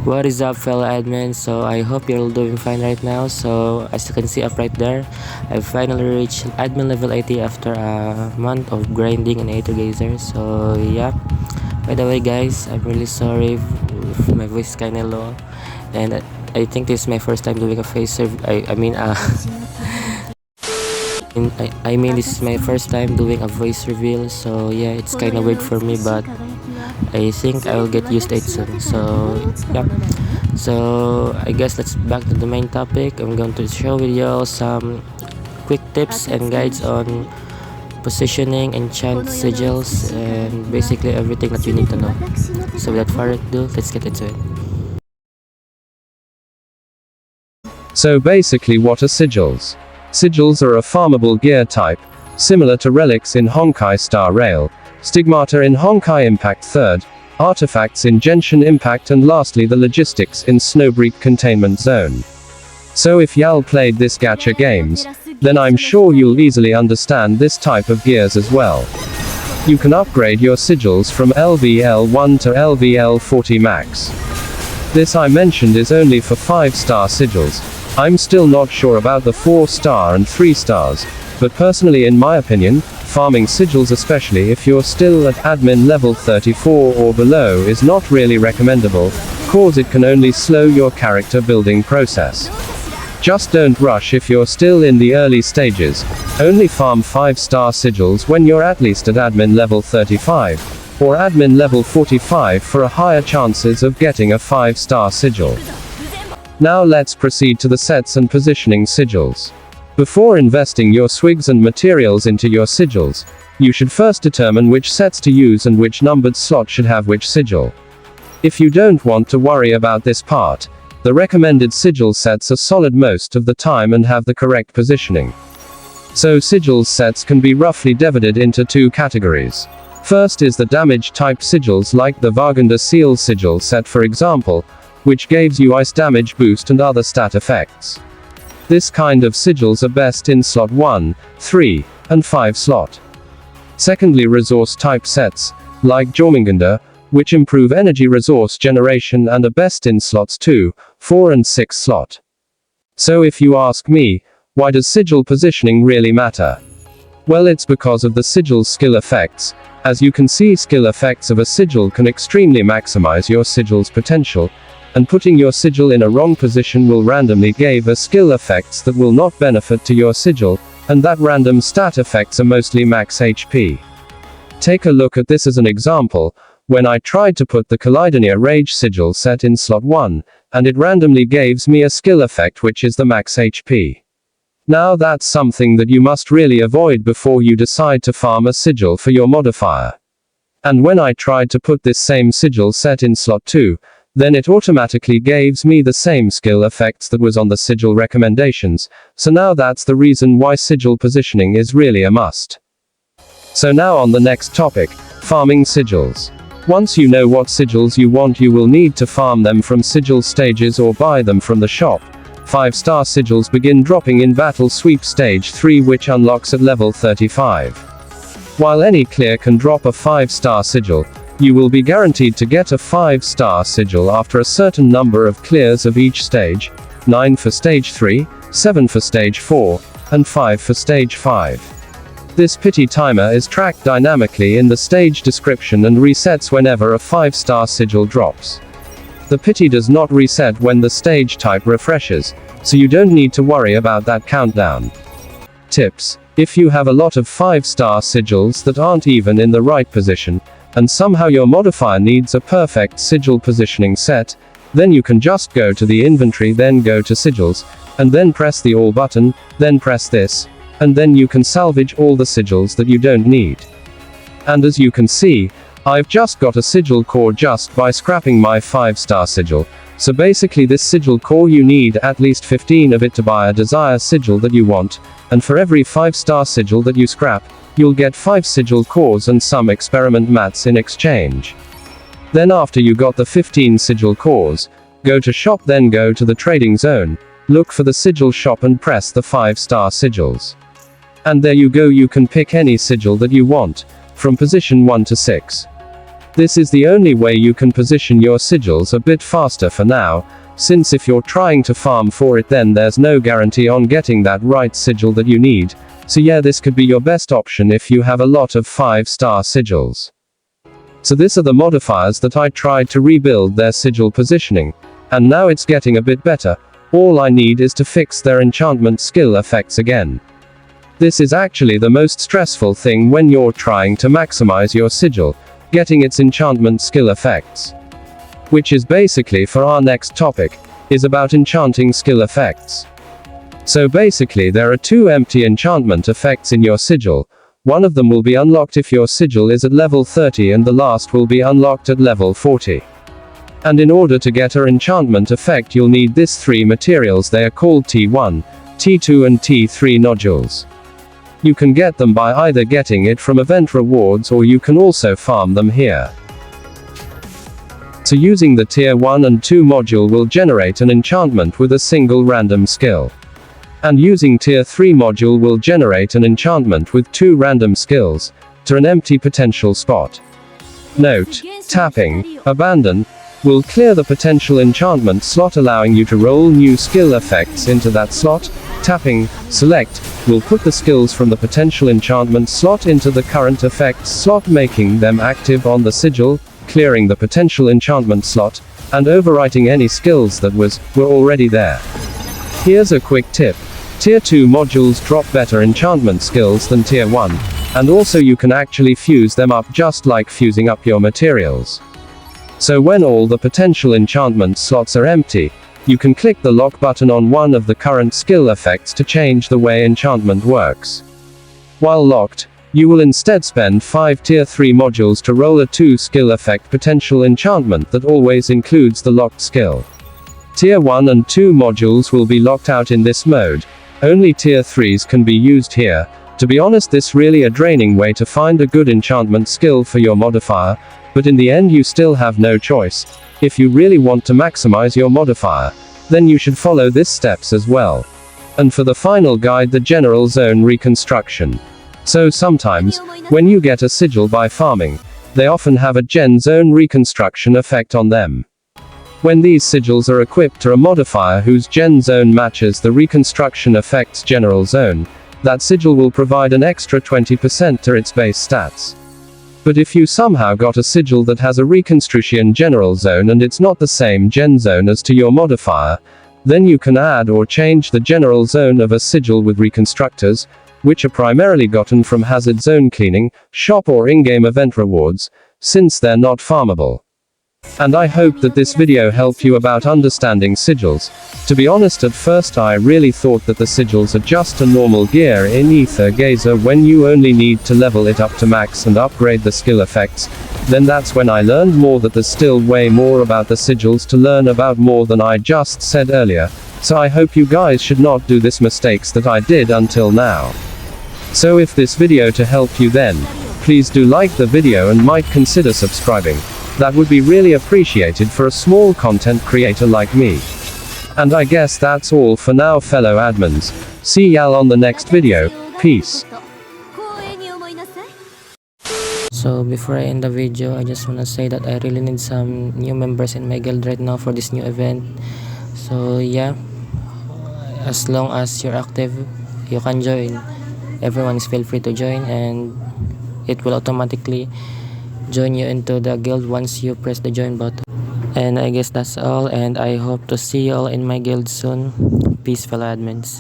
What is up, fellow admins? So I hope you're all doing fine right now. So as you can see up right there, I finally reached admin level 80 after a month of grinding in Aether. So yeah, by the way guys, I'm really sorry if my voice is kinda low, and I think this is my first time doing a face I mean this is my first time doing a voice reveal, so yeah, it's kind of weird for me, but I think I will get used to it soon. So yeah, so I guess let's back to the main topic. I'm going to show with you all some quick tips and guides on positioning, enchant sigils, and basically everything that you need to know. So without further ado, let's get into it. So basically, what are sigils? Sigils are a farmable gear type, similar to relics in Honkai Star Rail, stigmata in Honkai Impact 3rd, artifacts in Genshin Impact, and lastly the logistics in Snowbreak Containment Zone. So if y'all played this gacha games, then I'm sure you'll easily understand this type of gears as well. You can upgrade your sigils from LVL1 to LVL40 max. This I mentioned is only for 5-star sigils. I'm still not sure about the 4-star and 3 stars, but personally in my opinion, farming sigils, especially if you're still at admin level 34 or below, is not really recommendable, cause it can only slow your character building process. Just don't rush if you're still in the early stages. Only farm 5-star sigils when you're at least at admin level 35, or admin level 45 for a higher chances of getting a 5-star sigil. Now let's proceed to the sets and positioning sigils. Before investing your swigs and materials into your sigils, you should first determine which sets to use and which numbered slot should have which sigil. If you don't want to worry about this part, the recommended sigil sets are solid most of the time and have the correct positioning. So sigils sets can be roughly divided into two categories. First is the damage type sigils like the Vaganda Seal sigil set, for example, which gives you ice damage boost and other stat effects. This kind of sigils are best in slot 1, 3, and 5 slot. Secondly, resource type sets, like Jormungandr, which improve energy resource generation and are best in slots 2, 4 and 6 slot. So if you ask me, why does sigil positioning really matter? Well, it's because of the sigil's skill effects. As you can see, skill effects of a sigil can extremely maximize your sigil's potential, and putting your sigil in a wrong position will randomly give a skill effects that will not benefit to your sigil, and that random stat effects are mostly max HP. Take a look at this as an example, when I tried to put the Kaleidonia Rage sigil set in slot 1, and it randomly gives me a skill effect which is the max HP. Now that's something that you must really avoid before you decide to farm a sigil for your modifier. And when I tried to put this same sigil set in slot 2, then it automatically gives me the same skill effects that was on the sigil recommendations, so now that's the reason why sigil positioning is really a must. So now on the next topic, farming sigils. Once you know what sigils you want, you will need to farm them from sigil stages or buy them from the shop. 5-star sigils begin dropping in Battle Sweep Stage 3, which unlocks at level 35. While any clear can drop a 5-star sigil, you will be guaranteed to get a 5-star sigil after a certain number of clears of each stage, 9 for stage 3, 7 for stage 4, and 5 for stage 5. This pity timer is tracked dynamically in the stage description and resets whenever a 5-star sigil drops. The pity does not reset when the stage type refreshes, so you don't need to worry about that countdown. Tips: if you have a lot of 5-star sigils that aren't even in the right position, and somehow your modifier needs a perfect sigil positioning set, then you can just go to the inventory, then go to sigils, and then press the all button, then press this, and then you can salvage all the sigils that you don't need. And as you can see, I've just got a sigil core just by scrapping my 5-star sigil, so basically this sigil core you need at least 15 of it to buy a desired sigil that you want, and for every 5-star sigil that you scrap, you'll get 5 sigil cores and some experiment mats in exchange. Then after you got the 15 sigil cores, go to shop, then go to the trading zone, look for the sigil shop and press the 5-star sigils. And there you go, you can pick any sigil that you want, from position 1 to 6. This is the only way you can position your sigils a bit faster for now, since if you're trying to farm for it then there's no guarantee on getting that right sigil that you need, so yeah, this could be your best option if you have a lot of 5-star sigils. So these are the modifiers that I tried to rebuild their sigil positioning, and now it's getting a bit better. All I need is to fix their enchantment skill effects again. This is actually the most stressful thing when you're trying to maximize your sigil, getting its enchantment skill effects. Which is basically for our next topic, is about enchanting skill effects. So basically there are 2 empty enchantment effects in your sigil. One of them will be unlocked if your sigil is at level 30 and the last will be unlocked at level 40. And in order to get an enchantment effect you'll need these 3 materials. They are called T1, T2 and T3 nodules. You can get them by either getting it from event rewards or you can also farm them here. So using the tier 1 and 2 module will generate an enchantment with a single random skill. And using tier 3 module will generate an enchantment with 2 random skills, to an empty potential spot. Note, tapping, abandon, will clear the potential enchantment slot allowing you to roll new skill effects into that slot. Tapping, select, will put the skills from the potential enchantment slot into the current effects slot making them active on the sigil, clearing the potential enchantment slot, and overwriting any skills that were already there. Here's a quick tip. Tier 2 modules drop better enchantment skills than tier 1, and also you can actually fuse them up just like fusing up your materials. So when all the potential enchantment slots are empty, you can click the lock button on one of the current skill effects to change the way enchantment works. While locked, you will instead spend 5 tier 3 modules to roll a 2 skill effect potential enchantment that always includes the locked skill. Tier 1 and 2 modules will be locked out in this mode. Only tier 3s can be used here. To be honest, this really a draining way to find a good enchantment skill for your modifier, but in the end you still have no choice. If you really want to maximize your modifier, then you should follow these steps as well. And for the final guide, the general zone reconstruction. So sometimes, when you get a sigil by farming, they often have a gen zone reconstruction effect on them. When these sigils are equipped to a modifier whose gen zone matches the reconstruction effect's general zone, that sigil will provide an extra 20% to its base stats. But if you somehow got a sigil that has a reconstruction general zone and it's not the same gen zone as to your modifier, then you can add or change the general zone of a sigil with reconstructors, which are primarily gotten from hazard zone cleaning, shop or in-game event rewards, since they're not farmable. And I hope that this video helped you about understanding sigils. To be honest, at first I really thought that the sigils are just a normal gear in Aether Gazer when you only need to level it up to max and upgrade the skill effects. Then that's when I learned more that there's still way more about the sigils to learn about more than I just said earlier. So I hope you guys should not do this mistakes that I did until now. So if this video to help you, then please do like the video and might consider subscribing. That would be really appreciated for a small content creator like me. And I guess that's all for now, fellow admins. See y'all on the next video. Peace. So before I end the video, I just wanna say that I really need some new members in my guild right now for this new event. So yeah, as long as you're active, you can join. Everyone is feel free to join, and it will automatically join you into the guild once you press the join button. And I guess that's all, and I hope to see you all in my guild soon. Peace, fellow admins.